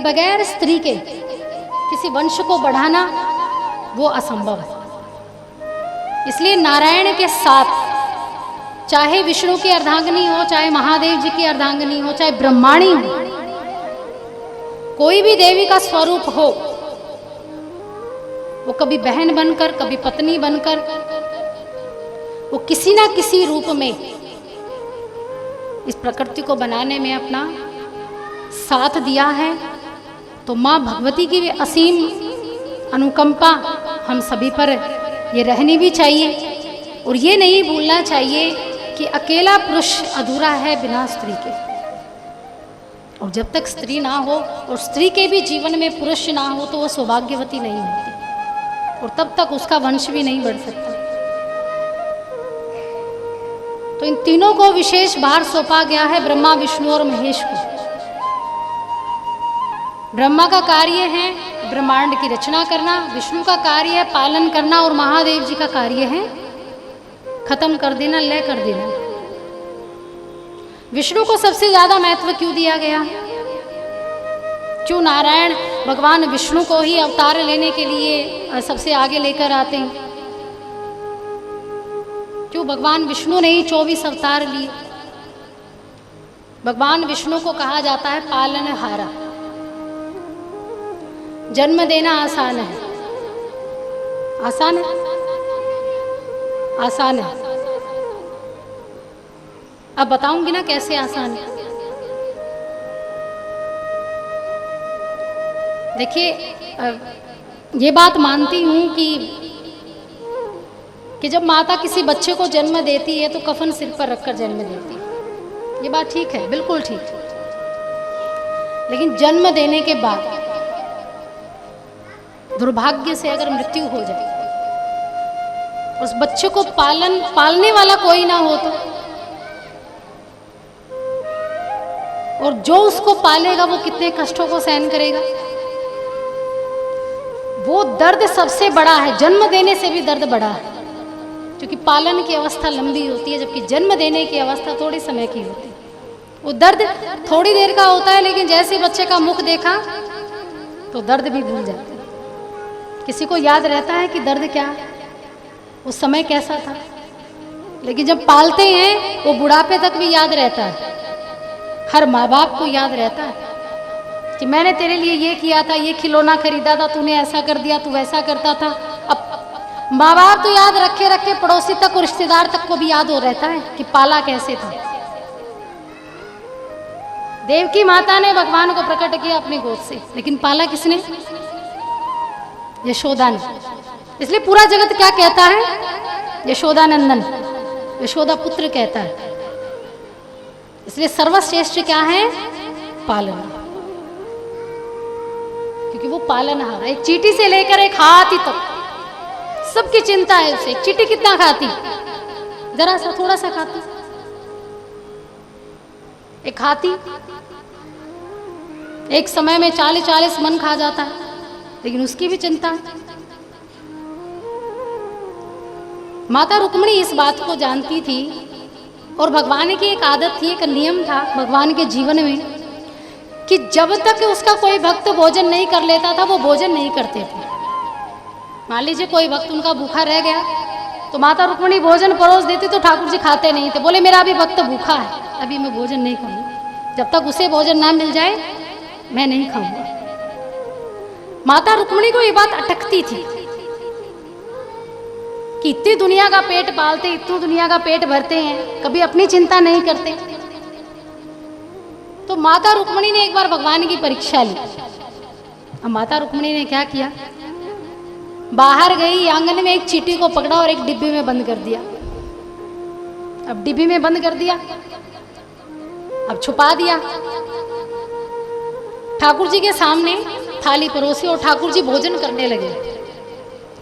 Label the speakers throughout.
Speaker 1: बगैर स्त्री के किसी वंश को बढ़ाना वो असंभव है। इसलिए नारायण के साथ चाहे विष्णु की अर्धांगिनी हो, चाहे महादेव जी की अर्धांगिनी हो, चाहे ब्रह्माणी हो, कोई भी देवी का स्वरूप हो, वो कभी बहन बनकर, कभी पत्नी बनकर, वो किसी ना किसी रूप में इस प्रकृति को बनाने में अपना साथ दिया है। तो माँ भगवती की भी असीम अनुकंपा हम सभी पर ये रहनी भी चाहिए। और ये नहीं भूलना चाहिए कि अकेला पुरुष अधूरा है बिना स्त्री के। और जब तक स्त्री ना हो और स्त्री के भी जीवन में पुरुष ना हो तो वो सौभाग्यवती नहीं होती, और तब तक उसका वंश भी नहीं बढ़ सकता। तो इन तीनों को विशेष भार सौंपा गया है, ब्रह्मा, विष्णु और महेश को। ब्रह्मा का कार्य है ब्रह्मांड की रचना करना, विष्णु का कार्य है पालन करना, और महादेव जी का कार्य है खत्म कर देना, लय कर देना। विष्णु को सबसे ज्यादा महत्व क्यों दिया गया? क्यों नारायण भगवान विष्णु को ही अवतार लेने के लिए सबसे आगे लेकर आते हैं? क्यों भगवान विष्णु ने ही 24 अवतार लिए? भगवान विष्णु को कहा जाता है पालनहारा। जन्म देना आसान है, आसान है, आसान है। अब बताऊंगी ना कैसे आसान है। देखिए, ये बात मानती हूं कि जब माता किसी बच्चे को जन्म देती है तो कफन सिर पर रखकर जन्म देती है। ये बात ठीक है, बिल्कुल ठीक है। लेकिन जन्म देने के बाद दुर्भाग्य से अगर मृत्यु हो जाए, उस बच्चे को पालने वाला कोई ना हो तो, और जो उसको पालेगा वो कितने कष्टों को सहन करेगा। वो दर्द सबसे बड़ा है, जन्म देने से भी दर्द बड़ा है, क्योंकि पालन की अवस्था लंबी होती है जबकि जन्म देने की अवस्था थोड़ी समय की होती है। वो दर्द थोड़ी देर का होता है, लेकिन जैसे बच्चे का मुख देखा तो दर्द भी भूल जाते हैं। किसी को याद रहता है कि दर्द क्या है, उस समय कैसा था? लेकिन जब पालते हैं वो बुढ़ापे तक भी याद रहता है। हर माँ बाप को याद रहता है कि मैंने तेरे लिए ये किया था, ये खिलौना खरीदा था, तूने ऐसा कर दिया, तू वैसा करता था। अब माँ बाप तो याद रखे रखे पड़ोसी तक और रिश्तेदार तक को भी याद हो रहता है कि पाला कैसे था। देवकी माता ने भगवान को प्रकट किया अपनी गोद से, लेकिन पाला किसने? यशोदा ने। इसलिए पूरा जगत क्या कहता है? यशोदा नंदन, यशोदा पुत्र कहता है। इसलिए सर्वश्रेष्ठ क्या है? पालन, क्योंकि वो पालनहार। एक चींटी से लेकर एक हाथी तक सबकी चिंता है उसे। एक चींटी कितना खाती? जरा सा, थोड़ा सा खाती। एक हाथी एक समय में 40-40 मन खा जाता है, लेकिन उसकी भी चिंता है। माता रुक्मिणी इस बात को जानती थी, और भगवान की एक आदत थी, एक नियम था भगवान के जीवन में कि जब तक उसका कोई भक्त भोजन नहीं कर लेता था वो भोजन नहीं करते थे। मान लीजिए कोई भक्त उनका भूखा रह गया तो माता रुक्मिणी भोजन परोस देती तो ठाकुर जी खाते नहीं थे। बोले मेरा अभी भक्त भूखा है, अभी मैं भोजन नहीं खाऊंगा, जब तक उसे भोजन ना मिल जाए मैं नहीं खाऊंगा। माता रुक्मिणी को ये बात अटकती थी कि इतनी दुनिया का पेट पालते, इतनी दुनिया का पेट भरते हैं, कभी अपनी चिंता नहीं करते। तो माता रुक्मिणी ने एक बार भगवान की परीक्षा ली। अब माता रुक्मिणी ने क्या किया? बाहर गई, आंगन में एक चींटी को पकड़ा और एक डिब्बी में बंद कर दिया। अब डिब्बी में बंद कर दिया, अब छुपा दिया। ठाकुर जी के सामने थाली परोसी और ठाकुर जी भोजन करने लगे,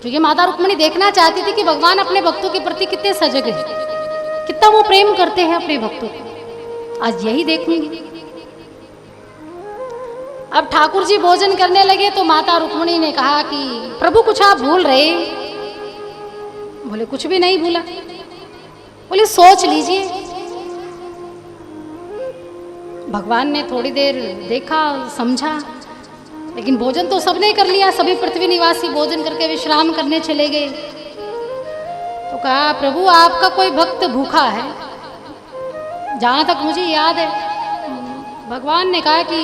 Speaker 1: क्योंकि माता रुक्मिणी देखना चाहती थी कि भगवान अपने भक्तों के प्रति कितने सजग हैं, कितना वो प्रेम करते हैं अपने भक्तों को। आज यही देखूंगी। अब ठाकुर जी भोजन करने लगे तो माता रुक्मिणी ने कहा कि प्रभु कुछ आप भूल रहे। बोले कुछ भी नहीं भूला। बोले सोच लीजिए। भगवान ने थोड़ी देर देखा, समझा, लेकिन भोजन तो सबने कर लिया, सभी पृथ्वी निवासी भोजन करके विश्राम करने चले गए। तो कहा प्रभु आपका कोई भक्त भूखा है? जहाँ तक मुझे याद है भगवान ने कहा कि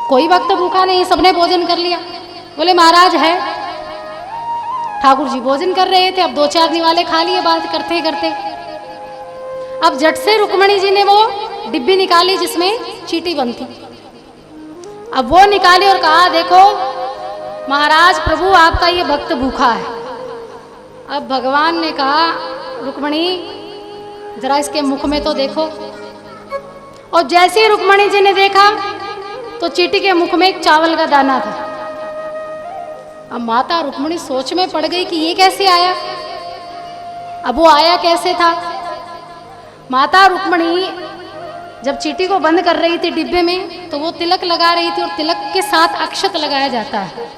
Speaker 1: कोई भक्त भूखा नहीं, सबने भोजन कर लिया। बोले महाराज है। ठाकुर जी भोजन कर रहे थे, अब 2-4 निवाले खा लिए बात करते करते। अब झट से रुक्मणी जी ने वो डिब्बी निकाली जिसमें चीटी बनती। अब वो निकाली और कहा देखो महाराज प्रभु आपका ये भक्त भूखा है। अब भगवान ने कहा रुक्मणी जरा इसके मुख में तो देखो। और जैसे ही रुक्मणी जी ने देखा तो चीटी के मुख में एक चावल का दाना था। अब माता रुक्मणी सोच में पड़ गई कि ये कैसे आया। अब वो आया कैसे था? माता रुक्मणी जब चीटी को बंद कर रही थी डिब्बे में तो वो तिलक लगा रही थी, और तिलक के साथ अक्षत लगाया जाता है।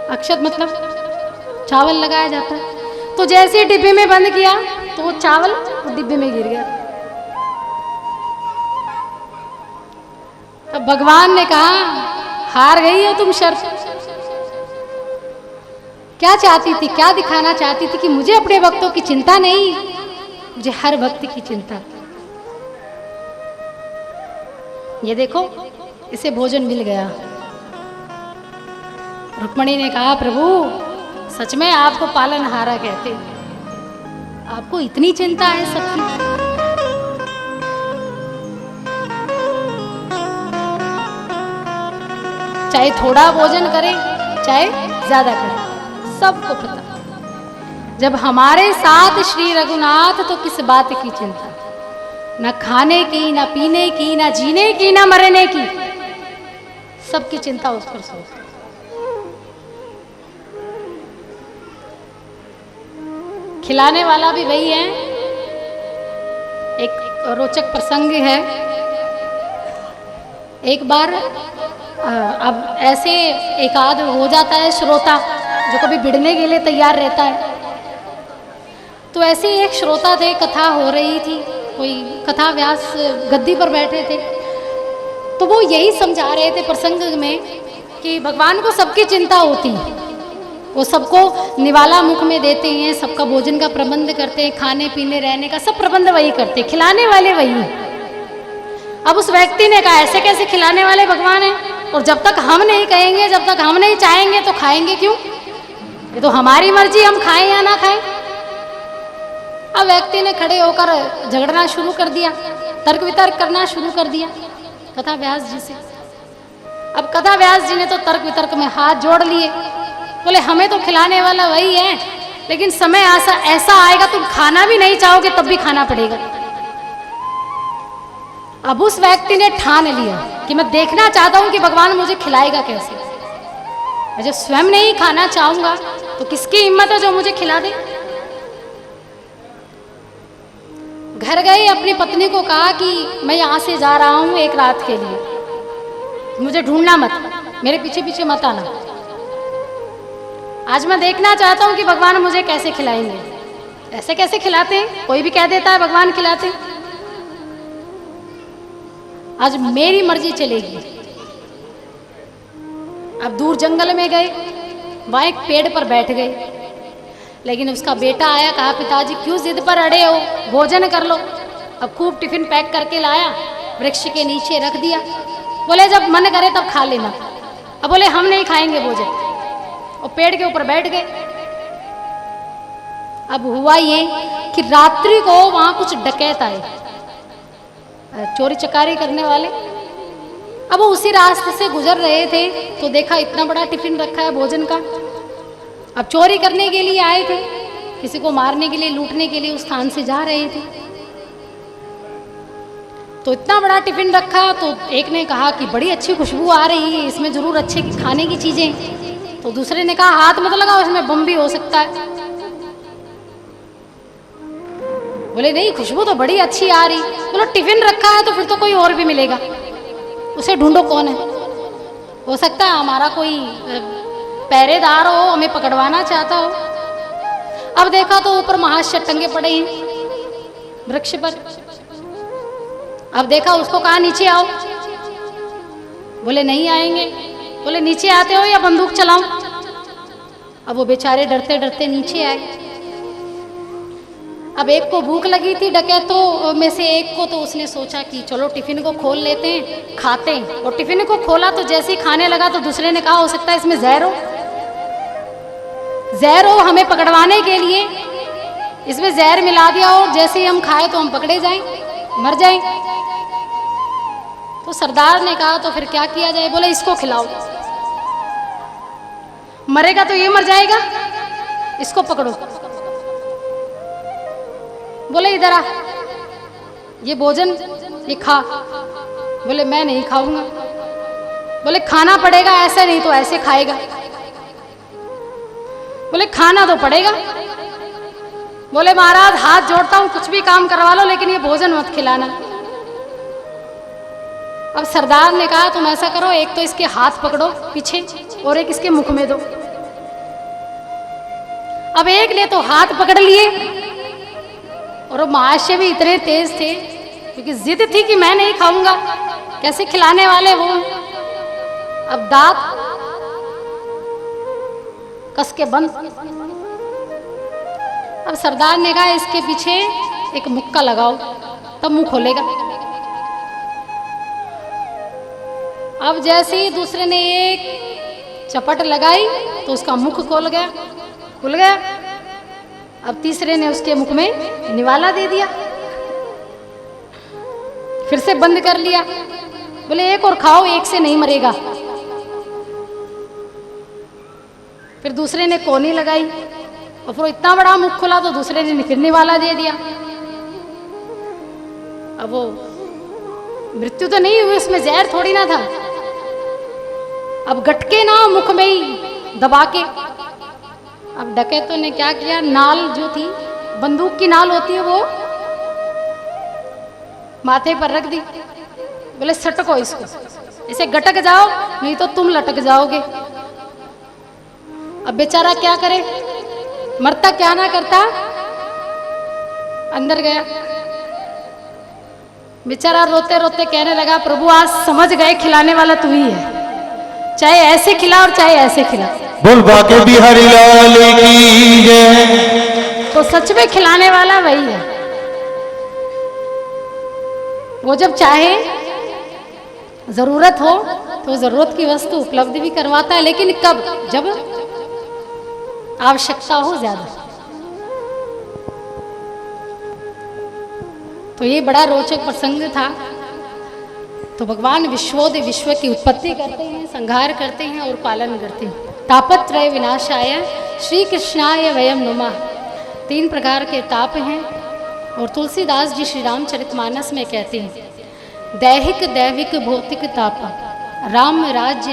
Speaker 1: अक्षत मतलब चावल लगाया जाता है। तो जैसे ही डिब्बे में बंद किया तो वो चावल डिब्बे में गिर गया। तब भगवान ने कहा हार गई हो तुम शर्त। क्या चाहती थी, क्या दिखाना चाहती थी कि मुझे अपने भक्तों की चिंता नहीं, मुझे हर भक्त की चिंता। ये देखो इसे भोजन मिल गया। रुक्मणी ने कहा प्रभु सच में आपको पालनहारा कहते, आपको इतनी चिंता है सबकी। चाहे थोड़ा भोजन करे चाहे ज्यादा करे, सबको पता। जब हमारे साथ श्री रघुनाथ तो किस बात की चिंता, ना खाने की, ना पीने की, ना जीने की, ना मरने की, सबकी चिंता उस पर सोचते। खिलाने वाला भी वही है। एक रोचक प्रसंग है। एक बार अब ऐसे एक आध हो जाता है श्रोता जो कभी भिड़ने के लिए तैयार रहता है। तो ऐसे ही एक श्रोता थे, कथा हो रही थी, कोई कथा व्यास गद्दी पर बैठे थे। तो वो यही समझा रहे थे प्रसंग में कि भगवान को सबकी चिंता होती है, वो सबको निवाला मुख में देते हैं, सबका भोजन का प्रबंध करते हैं, खाने पीने रहने का सब प्रबंध वही करते, खिलाने वाले वही हैं। अब उस व्यक्ति ने कहा ऐसे कैसे खिलाने वाले भगवान हैं, और जब तक हम नहीं कहेंगे, जब तक हम नहीं चाहेंगे तो खाएंगे क्यों? ये तो हमारी मर्जी, हम खाएं या ना खाएं। अब व्यक्ति ने खड़े होकर झगड़ना शुरू कर दिया, तर्क वितर्क करना शुरू कर दिया कथा व्यास जी से। अब कथा व्यास जी ने तो तर्क वितर्क में हाथ जोड़ लिए, बोले हमें तो खिलाने वाला वही है, लेकिन समय ऐसा आएगा तुम खाना भी नहीं चाहोगे तब भी खाना पड़ेगा। अब उस व्यक्ति ने ठान लिया कि मैं देखना चाहता हूं कि भगवान मुझे खिलाएगा कैसे। मैं जब स्वयं नहीं खाना चाहूंगा तो किसकी हिम्मत है जो मुझे खिला दे। घर गए, अपनी पत्नी को कहा कि मैं यहां से जा रहा हूं एक रात के लिए, मुझे ढूंढना मत, मेरे पीछे पीछे मत आना। आज मैं देखना चाहता हूं कि भगवान मुझे कैसे खिलाएंगे। ऐसे कैसे खिलाते हैं, कोई भी कह देता है भगवान खिलाते हैं। आज मेरी मर्जी चलेगी। अब दूर जंगल में गए, वहां एक पेड़ पर बैठ गए, लेकिन उसका बेटा आया, कहा पिताजी क्यों जिद पर अड़े हो, भोजन कर लो। अब खूब टिफिन पैक करके लाया, वृक्ष के नीचे रख दिया, बोले जब मन करे तब खा लेना। अब बोले हम नहीं खाएंगे भोजन, और पेड़ के ऊपर बैठ गए। अब हुआ ये कि रात्रि को वहां कुछ डकैत आए, चोरी चकारी करने वाले। अब वो उसी रास्ते से गुजर रहे थे तो देखा इतना बड़ा टिफिन रखा है भोजन का। अब चोरी करने के लिए आए थे, किसी को मारने के लिए, लूटने के लिए उस स्थान से जा रहे थे। तो इतना बड़ा टिफिन रखा, तो एक ने कहा कि बड़ी अच्छी खुशबू आ रही है, इसमें जरूर अच्छे खाने की चीजें। तो दूसरे ने कहा हाथ मत लगाओ, इसमें बम भी हो सकता है। बोले नहीं खुशबू तो बड़ी अच्छी आ रही। बोलो टिफिन रखा है तो फिर तो कोई और भी मिलेगा, उसे ढूंढो कौन है। हो सकता है हमारा कोई पहरेदार हो, हमें पकड़वाना चाहता हो। अब देखा तो ऊपर महाशय टंगे पड़े हैं वृक्ष पर। अब देखा, उसको कहा नीचे आओ, बोले नहीं आएंगे। बोले नीचे आते हो या बंदूक चलाऊं? अब वो बेचारे डरते डरते नीचे आए। अब एक को भूख लगी थी, डकैतों में से एक को, तो उसने सोचा कि चलो टिफिन को खोल लेते हैं, खाते हैं। और टिफिन को खोला तो जैसे ही खाने लगा तो दूसरे ने कहा हो सकता है इसमें जहर हो, जहर हो, हमें पकड़वाने के लिए इसमें जहर मिला दिया हो, जैसे ही हम खाए तो हम पकड़े जाएं, मर जाएं। तो सरदार ने कहा तो फिर क्या किया जाए? बोले इसको खिलाओ, मरेगा तो ये मर जाएगा, इसको पकड़ो। बोले इधर आ, ये भोजन ये खा। बोले मैं नहीं खाऊंगा। बोले खाना पड़ेगा, ऐसे नहीं तो ऐसे खाएगा। बोले खाना तो पड़ेगा। बोले महाराज हाथ जोड़ता हूं, कुछ भी काम करवा लो, लेकिन ये भोजन मत खिलाना। अब सरदार ने कहा तुम ऐसा करो, एक तो इसके हाथ पकड़ो पीछे और एक इसके मुख में दो। अब एक ने तो हाथ पकड़ लिए और वो महाशय भी इतने तेज थे, क्योंकि जिद थी कि मैं नहीं खाऊंगा, कैसे खिलाने वाले वो। अब दांत कस के बंद। अब सरदार ने कहा इसके पीछे एक मुक्का लगाओ, तब मुंह खोलेगा। अब जैसे ही दूसरे ने एक चपट लगाई तो उसका मुख खोल गया, खुल गया। अब तीसरे ने उसके मुख में निवाला दे दिया, फिर से बंद कर लिया। बोले एक और खाओ, एक से नहीं मरेगा। फिर दूसरे ने कोनी लगाई और फिर इतना बड़ा मुख खुला तो दूसरे ने फिर निवाला दे दिया। अब वो मृत्यु तो नहीं हुई, उसमें जहर थोड़ी ना था। अब गटके ना मुख में ही दबा के। अब डकैतों ने क्या किया, नाल जो थी, बंदूक की नाल होती है, वो माथे पर रख दी। बोले सटको इसको, इसे गटक जाओ नहीं तो तुम लटक जाओगे। अब बेचारा क्या करे, मरता क्या ना करता, अंदर गया। बेचारा रोते रोते कहने लगा प्रभु आज समझ गए खिलाने वाला तू ही है, चाहे ऐसे खिला और चाहे ऐसे खिला।
Speaker 2: बोल बाके बिहारी लाल की जय।
Speaker 1: तो सच में खिलाने वाला वही है। वो जब चाहे, जरूरत हो तो जरूरत की वस्तु उपलब्ध भी करवाता है, लेकिन कब? जब आवश्यकता हो ज्यादा। तो ये बड़ा रोचक प्रसंग था। तो भगवान विश्वोदय विश्व की उत्पत्ति करते हैं, संहार करते हैं और पालन करते हैं। तापत्रय विनाशाय श्री कृष्णाय वयम नुमः। 3 प्रकार के ताप हैं और तुलसीदास जी श्री रामचरितमानस में कहते हैं दैहिक दैविक भौतिक ताप राम राज्य